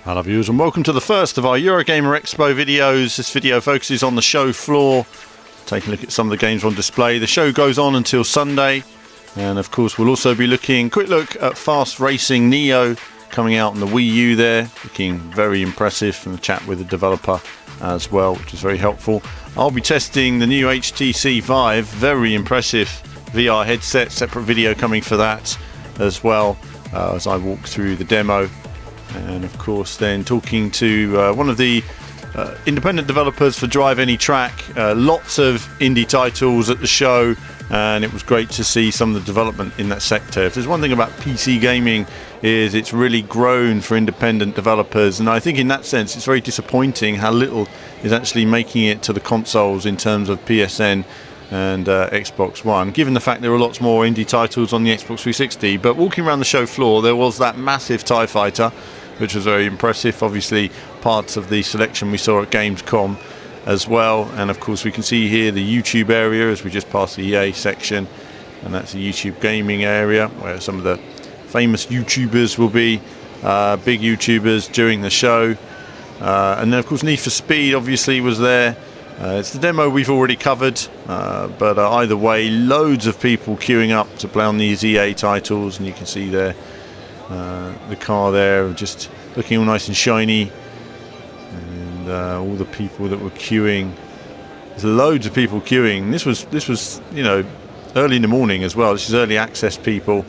Hello viewers and welcome to the first of our Eurogamer Expo videos. This video focuses on the show floor, taking a look at some of the games on display. The show goes on until Sunday, and of course we'll also be looking, quick look at Fast Racing Neo coming out on the Wii U there, looking very impressive, and a chat with the developer as well, which is very helpful. I'll be testing the new HTC Vive, very impressive VR headset, separate video coming for that as well as I walk through the demo. And of course then talking to one of the independent developers for Drive Any Track. Lots of indie titles at the show, and it was great to see some of the development in that sector. If there's one thing about PC gaming, is it's really grown for independent developers, and I think in that sense it's very disappointing how little is actually making it to the consoles in terms of PSN and Xbox One, given the fact there are lots more indie titles on the Xbox 360. But walking around the show floor, there was that massive TIE Fighter, which was very impressive. Obviously parts of the selection we saw at Gamescom as well, and of course we can see here the YouTube area as we just passed the EA section, and that's the YouTube gaming area where some of the famous YouTubers will be, big YouTubers during the show. And then of course Need for Speed obviously was there. It's the demo we've already covered, but either way, loads of people queuing up to play on these EA titles, and you can see there the car there just looking all nice and shiny, and all the people that were queuing. There's loads of people queuing. This was you know, early in the morning as well. This is early access people,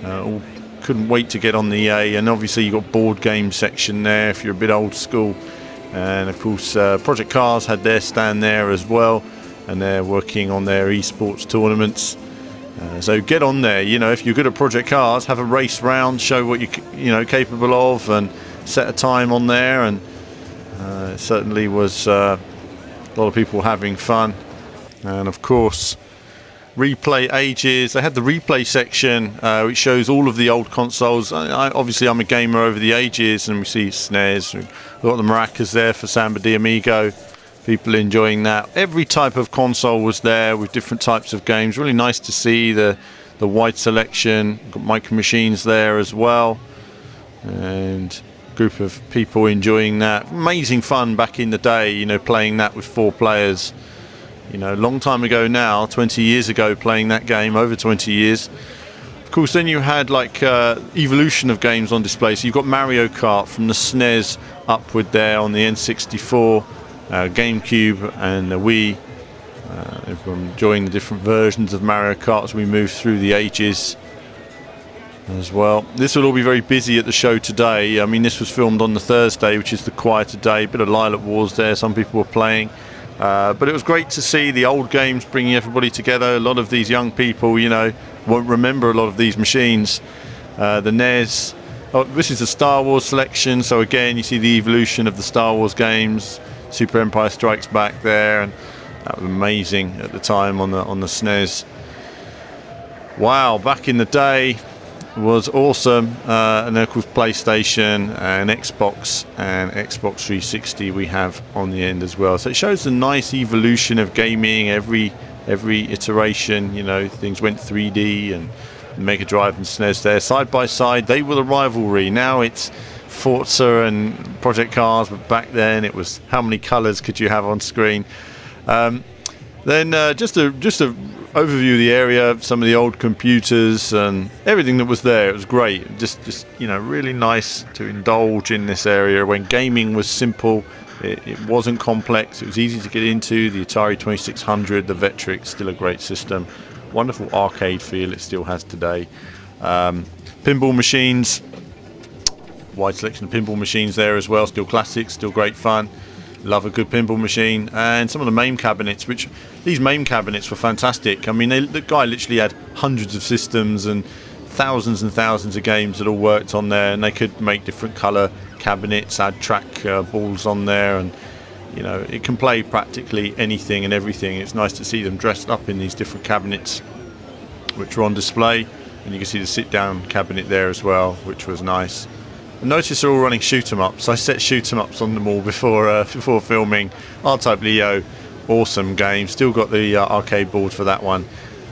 all couldn't wait to get on the EA. And obviously you've got board game section there if you're a bit old school, and of course Project Cars had their stand there as well, and they're working on their esports tournaments. So get on there, you know, if you're good at Project Cars, have a race round, show what you're capable of, and set a time on there. And it certainly was a lot of people having fun. And of course Replay Ages, they had the replay section which shows all of the old consoles. Obviously I'm a gamer over the ages, and we see SNES, we've got the maracas there for Samba de Amigo, people enjoying that. Every type of console was there with different types of games. Really nice to see the wide selection. Got Micro Machines there as well, and a group of people enjoying that. Amazing fun back in the day, you know, playing that with 4 players. You know, a long time ago now, 20 years ago, playing that game, over 20 years. Of course, then you had like evolution of games on display. So you've got Mario Kart from the SNES upward there on the N64, GameCube and the Wii. Everyone enjoying the different versions of Mario Kart as we move through the ages as well. This will all be very busy at the show today. I mean, this was filmed on the Thursday, which is the quieter day. Bit of Lilac Wars there, some people were playing. But it was great to see the old games bringing everybody together. A lot of these young people, you know, won't remember a lot of these machines. The NES. Oh, this is the Star Wars selection. So again, you see the evolution of the Star Wars games. Super Empire Strikes Back there, and that was amazing at the time on the SNES. Wow, back in the day was awesome. And then of course PlayStation and Xbox 360 we have on the end as well. So it shows the nice evolution of gaming. Every iteration, you know, things went 3D, and Mega Drive and SNES there side by side. They were the rivalry. Now it's Forza and Project Cars, but back then it was how many colours could you have on screen. Then just a overview of the area, some of the old computers and everything that was there. It was great. Just you know, really nice to indulge in this area when gaming was simple. It wasn't complex. It was easy to get into. The Atari 2600, the Vectrex, still a great system. Wonderful arcade feel it still has today. Pinball machines, wide selection of pinball machines there as well. Still classics, still great fun. Love a good pinball machine. And some of the MAME cabinets, which these MAME cabinets were fantastic. I mean, the guy literally had hundreds of systems and thousands of games that all worked on there, and they could make different colour cabinets, add track balls on there, and you know, it can play practically anything and everything. It's nice to see them dressed up in these different cabinets which are on display, and you can see the sit-down cabinet there as well, which was nice. Notice they're all running shoot 'em ups. I set shoot 'em ups on them all before filming. R-Type Leo, awesome game. Still got the arcade board for that one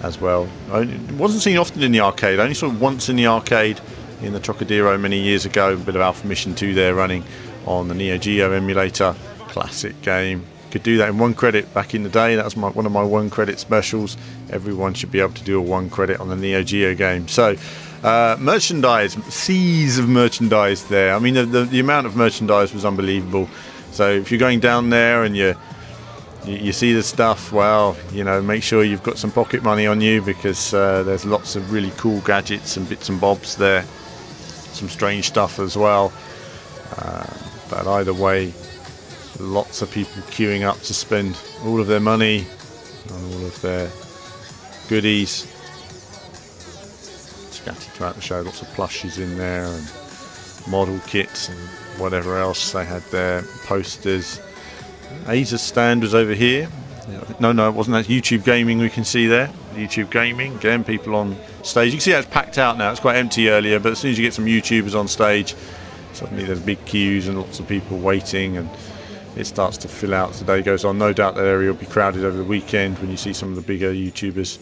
as well. It wasn't seen often in the arcade. I only saw it once in the arcade in the Trocadero many years ago. A bit of Alpha Mission 2 there running on the Neo Geo emulator. Classic game. Could do that in 1 credit back in the day. That was one of my 1 credit specials. Everyone should be able to do a 1 credit on the Neo Geo game. So merchandise, seas of merchandise there. I mean, the amount of merchandise was unbelievable. So if you're going down there and you see the stuff, well, you know, make sure you've got some pocket money on you, because there's lots of really cool gadgets and bits and bobs there. Some strange stuff as well. But either way, lots of people queuing up to spend all of their money on all of their goodies. Scattered throughout the show, lots of plushies in there and model kits and whatever else they had there. Posters. Aza's stand was over here. No, it wasn't. That YouTube Gaming we can see there. YouTube Gaming, again, people on stage. You can see how it's packed out now. It's quite empty earlier, but as soon as you get some YouTubers on stage, suddenly there's big queues and lots of people waiting, and it starts to fill out as the day goes on. No doubt that area will be crowded over the weekend when you see some of the bigger YouTubers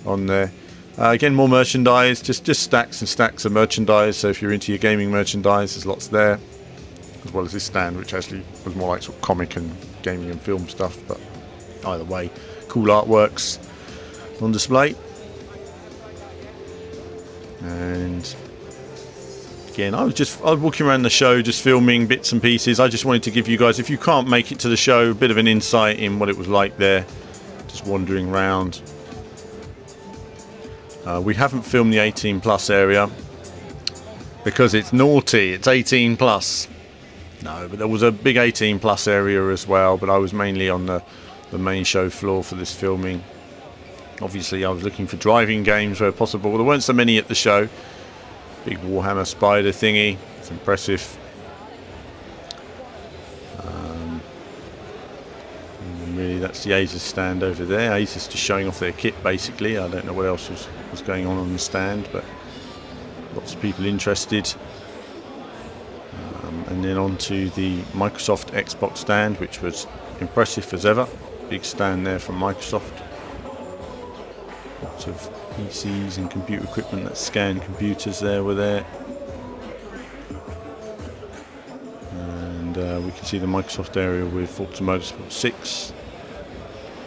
on there. Again, more merchandise, just stacks and stacks of merchandise. So if you're into your gaming merchandise, there's lots there, as well as this stand, which actually was more like sort of comic and gaming and film stuff. But either way, cool artworks on display. And again, I was walking around the show, just filming bits and pieces. I just wanted to give you guys, if you can't make it to the show, a bit of an insight in what it was like there, just wandering around. We haven't filmed the 18 plus area because it's naughty. It's 18 plus. No, but there was a big 18 plus area as well, but I was mainly on the main show floor for this filming. Obviously I was looking for driving games where possible. There weren't so many at the show. Big Warhammer spider thingy. It's impressive. And really that's the Aza's stand over there. Aza's just showing off their kit basically. I don't know what else was going on the stand, but lots of people interested. And then on to the Microsoft Xbox stand, which was impressive as ever. Big stand there from Microsoft. Lots of PCs and computer equipment that scan computers were there. And we can see the Microsoft area with Forza Motorsport 6.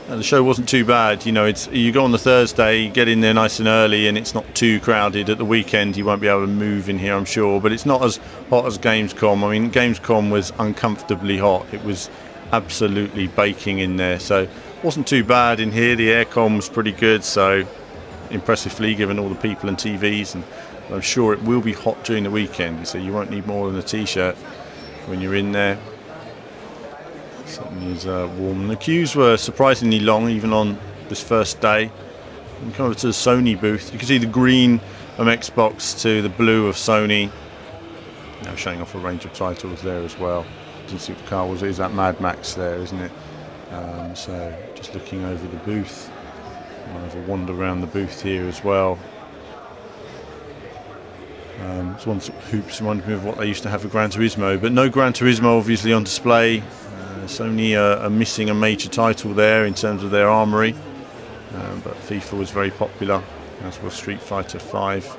And the show wasn't too bad. You know, you go on the Thursday, you get in there nice and early, and it's not too crowded. At the weekend you won't be able to move in here, I'm sure, but it's not as hot as Gamescom. I mean, Gamescom was uncomfortably hot. It was absolutely baking in there, so it wasn't too bad in here. The aircon was pretty good, so impressively given all the people and TVs, and I'm sure it will be hot during the weekend, so you won't need more than a t-shirt when you're in there. Something is warm. And the queues were surprisingly long, even on this first day. And come over to the Sony booth. You can see the green from Xbox to the blue of Sony. Now showing off a range of titles there as well. Didn't see what the car was. Is that Mad Max there, isn't it? So just looking over the booth. I'll have a wander around the booth here as well. This one sort of hoops reminded me of what they used to have for Gran Turismo, but no Gran Turismo obviously on display. Sony are missing a major title there in terms of their armoury, but FIFA was very popular, as was Street Fighter 5.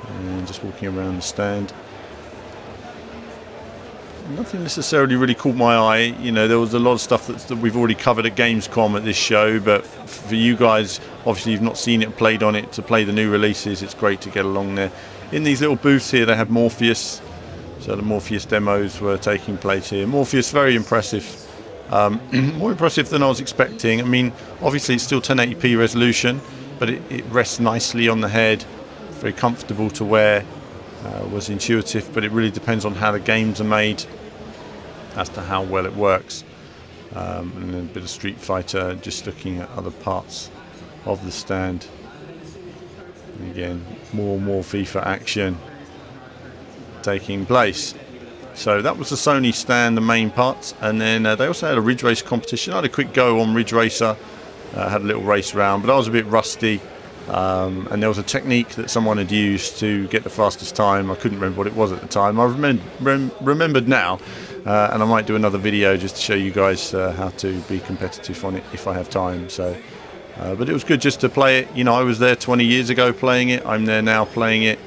And just walking around the stand, nothing necessarily really caught my eye. You know, there was a lot of stuff that we've already covered at Gamescom at this show, but for you guys, obviously you've not seen it, played on it, to play the new releases, it's great to get along there. In these little booths here, they have Morpheus. So the Morpheus demos were taking place here. Morpheus, very impressive. More impressive than I was expecting. I mean, obviously it's still 1080p resolution, but it rests nicely on the head. Very comfortable to wear. Was intuitive, but it really depends on how the games are made as to how well it works. And then a bit of Street Fighter, just looking at other parts of the stand. And again, more and more FIFA action taking place. So that was the Sony stand, the main parts, and then they also had a Ridge Race competition. I had a quick go on Ridge Racer, had a little race round, but I was a bit rusty, and there was a technique that someone had used to get the fastest time. I couldn't remember what it was at the time. I remembered now, and I might do another video just to show you guys how to be competitive on it if I have time. So But it was good just to play it. You know, I was there 20 years ago playing it. I'm there now playing it.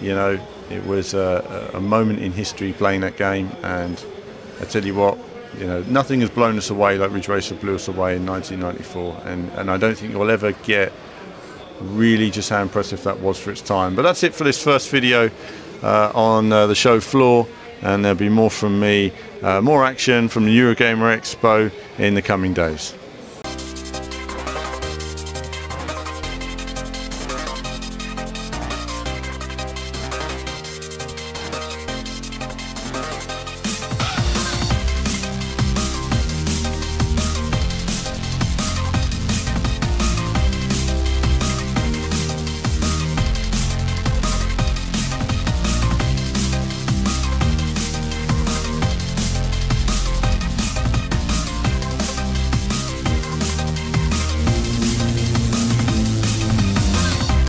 You know, it was a moment in history playing that game. And I tell you what, you know, nothing has blown us away like Ridge Racer blew us away in 1994. And I don't think you'll ever get really just how impressive that was for its time. But that's it for this first video on the show floor. And there'll be more from me, more action from the Eurogamer Expo in the coming days.